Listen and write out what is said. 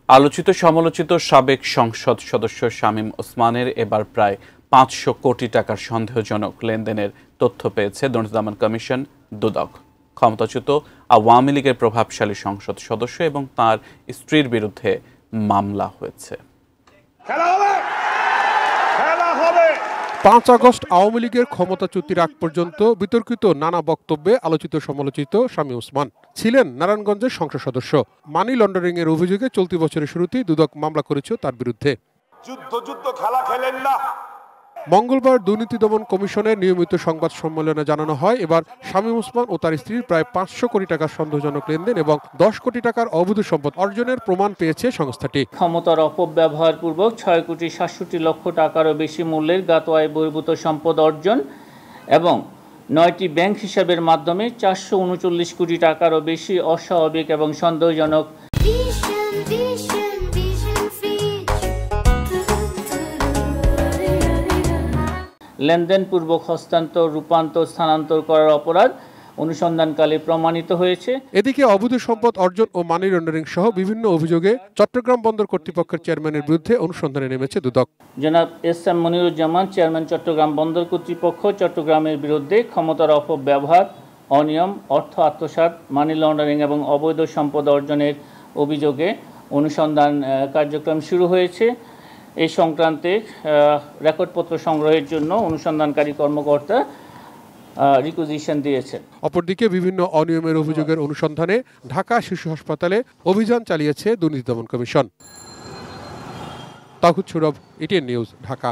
আলোচিত সমালোচিত সাবেক সংসদ সদস্য শামীম ওসমানের এবার প্রায় ৫০০ কোটি টাকার সন্দেহজনক লেনদেনের তথ্য পেয়েছে দুর্নীতি দমন কমিশন দুদক। ক্ষমতাচ্যুত আওয়ামী লীগের প্রভাবশালী সংসদ সদস্য এবং তার স্ত্রীর বিরুদ্ধে মামলা হয়েছে। ৫ আগস্ট আওয়ামী লীগের ক্ষমতাচ্যুতির আগ পর্যন্ত বিতর্কিত নানা বক্তব্যে আলোচিত সমালোচিত শামীম ওসমান ছিলেন নারায়ণগঞ্জের সংসদ সদস্য। মানি লন্ডারিং এর অভিযোগে চলতি বছরের শুরুতেই দুদক মামলা করেছে তার বিরুদ্ধে। যুদ্ধ খেলা খেলেন না। মঙ্গলবার দুর্নীতি দমন কমিশনের নিয়মিত সংবাদ সম্মেলনে জানানো হয়, এবার শামীম ওসমান ও তার স্ত্রীর প্রায় ৫০০ কোটি টাকার সন্দেহজনক লেনদেন এবং ১০ কোটি টাকার অবৈধ সম্পদ অর্জনের প্রমাণ পেয়েছে সংস্থাটি। ক্ষমতার অপব্যবহার পূর্বক ৬,৬৭ লক্ষ টাকারও বেশি মূল্যের জ্ঞাত আয় বহির্ভূত সম্পদ অর্জন এবং ৯টি ব্যাংক হিসাবের মাধ্যমে ৪৩৯ কোটি টাকারও বেশি অস্বাভাবিক এবং সন্দেহজনক লেনদেন পূর্বক হস্তান্তর, রূপান্তর, স্থানান্তর করার অপরাধ অনুসন্ধানকালে প্রমাণিত হয়েছে। এদিকে অবৈধ সম্পদ অর্জন ও মানি লন্ডারিং সহ বিভিন্ন অভিযোগে চট্টগ্রাম বন্দর কর্তৃপক্ষের চেয়ারম্যানের বিরুদ্ধে অনুসন্ধানে নেমেছে দুদক। জনাব এস.এম. মনিরুজ্জামান, চেয়ারম্যান চট্টগ্রাম বন্দর কর্তৃপক্ষ, চট্টগ্রামের বিরুদ্ধে ক্ষমতার অপব্যবহার, অনিয়ম, অর্থ আত্মসাৎ, মানি লন্ডারিং এবং অবৈধ সম্পদ অর্জনের অভিযোগে অনুসন্ধান কার্যক্রম শুরু হয়েছে। এই সংক্রান্তে রেকর্ডপত্র সংগ্রহের জন্য অনুসন্ধানকারী কর্মকর্তা রিকুইজিশন দিয়েছে। অপরদিকে বিভিন্ন অনিয়মের অভিযোগের অনুসন্ধানে ঢাকা শিশু হাসপাতালে অভিযান চালিয়েছে দুর্নীতি দমন কমিশন। তাহিদ সুরভ, এটিএন নিউজ, ঢাকা।